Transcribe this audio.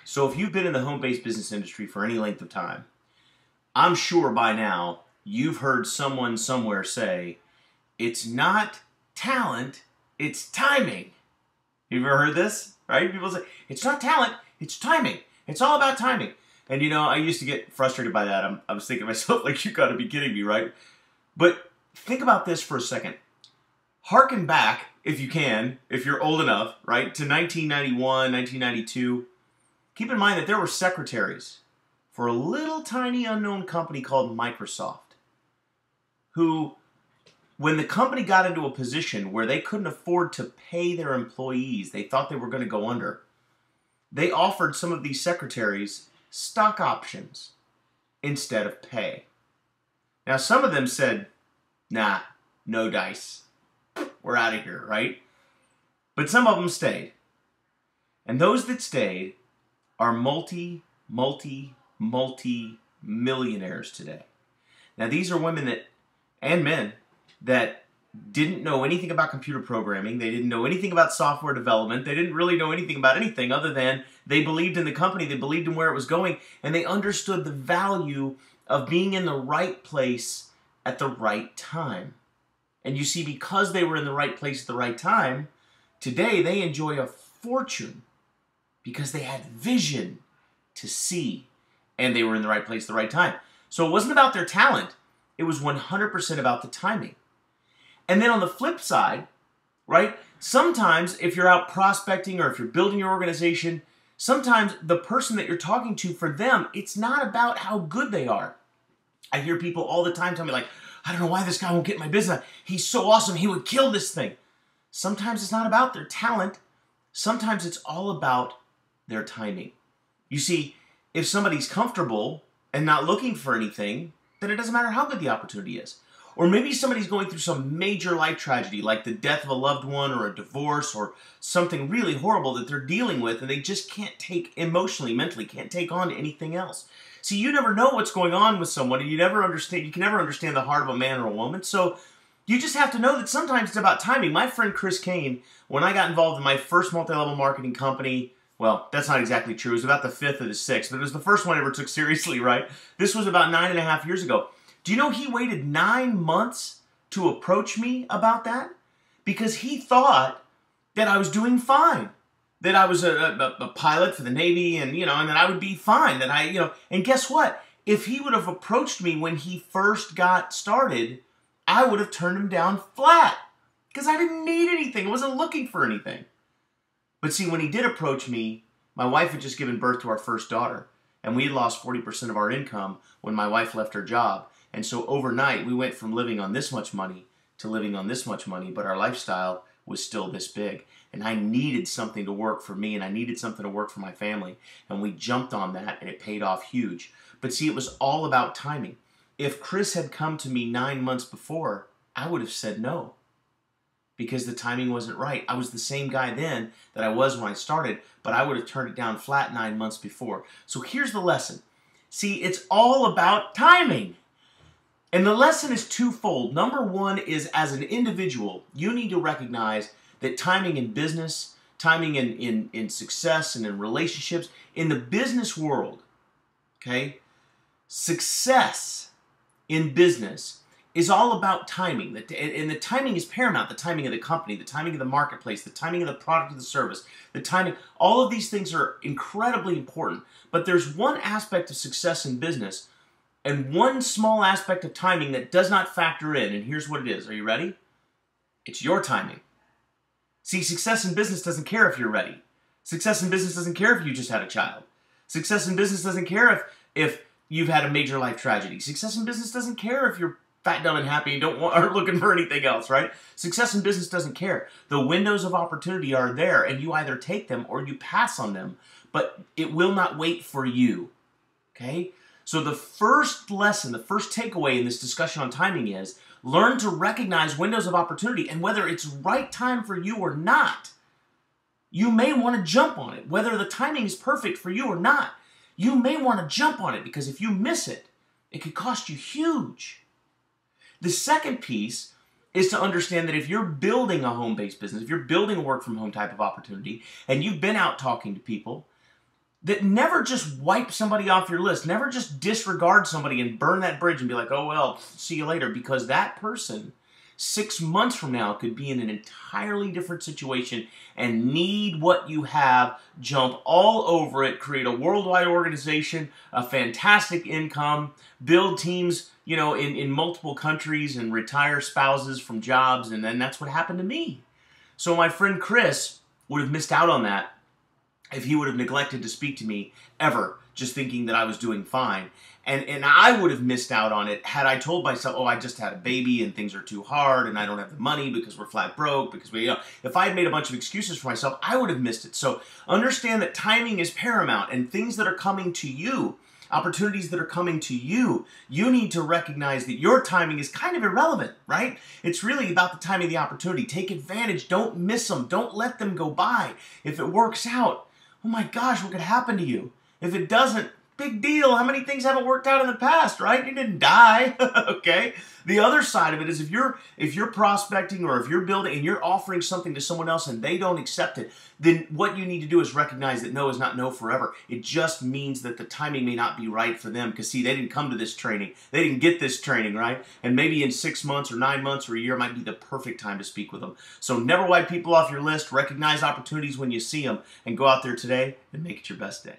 So if you've been in the home-based business industry for any length of time, I'm sure by now you've heard someone somewhere say, it's not talent, it's timing. You've ever heard this, right? People say, it's not talent, it's timing. It's all about timing. And you know, I used to get frustrated by that. I was thinking to myself, like, you gotta be kidding me, right? But think about this for a second. Harken back, if you can, if you're old enough, right, to 1991, 1992. Keep in mind that there were secretaries for a little tiny unknown company called Microsoft, who, when the company got into a position where they couldn't afford to pay their employees, they thought they were going to go under, they offered some of these secretaries stock options instead of pay. Now, some of them said, nah, no dice. We're out of here, right? But some of them stayed. And those that stayed are multi-millionaires today. Now, these are women that, and men, that didn't know anything about computer programming. They didn't know anything about software development. They didn't really know anything about anything other than they believed in the company, they believed in where it was going, and they understood the value of being in the right place at the right time. And you see, because they were in the right place at the right time, today they enjoy a fortune because they had vision to see, and they were in the right place at the right time. So it wasn't about their talent. It was 100% about the timing. And then on the flip side, right, sometimes if you're out prospecting or if you're building your organization, sometimes the person that you're talking to, for them, it's not about how good they are. I hear people all the time tell me, like, I don't know why this guy won't get my business. He's so awesome. He would kill this thing. Sometimes it's not about their talent. Sometimes it's all about their timing. You see, if somebody's comfortable and not looking for anything, then it doesn't matter how good the opportunity is. Or maybe somebody's going through some major life tragedy, like the death of a loved one or a divorce or something really horrible that they're dealing with, and they just can't take emotionally, mentally, can't take on anything else. See, you never know what's going on with someone, and you can never understand the heart of a man or a woman. So you just have to know that sometimes it's about timing. My friend Chris Kane, when I got involved in my first multi-level marketing company, well, that's not exactly true. It was about the 5th or the 6th, but it was the first one I ever took seriously, right? This was about 9.5 years ago. Do you know he waited 9 months to approach me about that? Because he thought that I was doing fine. That I was a pilot for the Navy, and, and that I would be fine. That and guess what? If he would have approached me when he first got started, I would have turned him down flat. Because I didn't need anything. I wasn't looking for anything. But see, when he did approach me, my wife had just given birth to our first daughter, and we had lost 40% of our income when my wife left her job. And so overnight, we went from living on this much money to living on this much money, but our lifestyle was still this big. And I needed something to work for me, and I needed something to work for my family. And we jumped on that, and it paid off huge. But see, it was all about timing. If Chris had come to me 9 months before, I would have said no. Because the timing wasn't right. I was the same guy then that I was when I started, but I would have turned it down flat 9 months before. So here's the lesson. See, it's all about timing. And the lesson is twofold. Number one is, as an individual, you need to recognize that timing in business, timing in success and in relationships, in the business world, okay, success in business is all about timing. And the timing is paramount. The timing of the company, the timing of the marketplace, the timing of the product or the service, the timing, all of these things are incredibly important. But there's one aspect of success in business and one small aspect of timing that does not factor in, and here's what it is. Are you ready? It's your timing. See, success in business doesn't care if you're ready. Success in business doesn't care if you just had a child. Success in business doesn't care if you've had a major life tragedy. Success in business doesn't care if you're fat, dumb, and happy and aren't looking for anything else, right? Success in business doesn't care. The windows of opportunity are there, and you either take them or you pass on them, but it will not wait for you, okay? So the first lesson, the first takeaway in this discussion on timing is learn to recognize windows of opportunity, and whether it's right time for you or not, you may want to jump on it. Whether the timing is perfect for you or not, you may want to jump on it, because if you miss it, it could cost you huge. The second piece is to understand that if you're building a home-based business, if you're building a work-from-home type of opportunity, and you've been out talking to people, that never just wipe somebody off your list. Never just disregard somebody and burn that bridge and be like, oh, well, see you later. Because that person 6 months from now could be in an entirely different situation and need what you have, jump all over it, create a worldwide organization, a fantastic income, build teams, in multiple countries and retire spouses from jobs. And then that's what happened to me. So my friend Chris would have missed out on that if he would have neglected to speak to me ever, just thinking that I was doing fine. And I would have missed out on it had I told myself, oh, I just had a baby and things are too hard and I don't have the money because we're flat broke, because if I had made a bunch of excuses for myself, I would have missed it. So understand that timing is paramount, and things that are coming to you, opportunities that are coming to you, you need to recognize that your timing is kind of irrelevant, right? It's really about the timing of the opportunity. Take advantage. Don't miss them. Don't let them go by. If it works out, oh my gosh, what could happen to you? If it doesn't, big deal. How many things haven't worked out in the past, right? You didn't die, okay? The other side of it is if you're prospecting or if you're building and you're offering something to someone else and they don't accept it, then what you need to do is recognize that no is not no forever. It just means that the timing may not be right for them because, see, they didn't come to this training. They didn't get this training, right? And maybe in 6 months or 9 months or a year might be the perfect time to speak with them. So never wipe people off your list. Recognize opportunities when you see them and go out there today and make it your best day.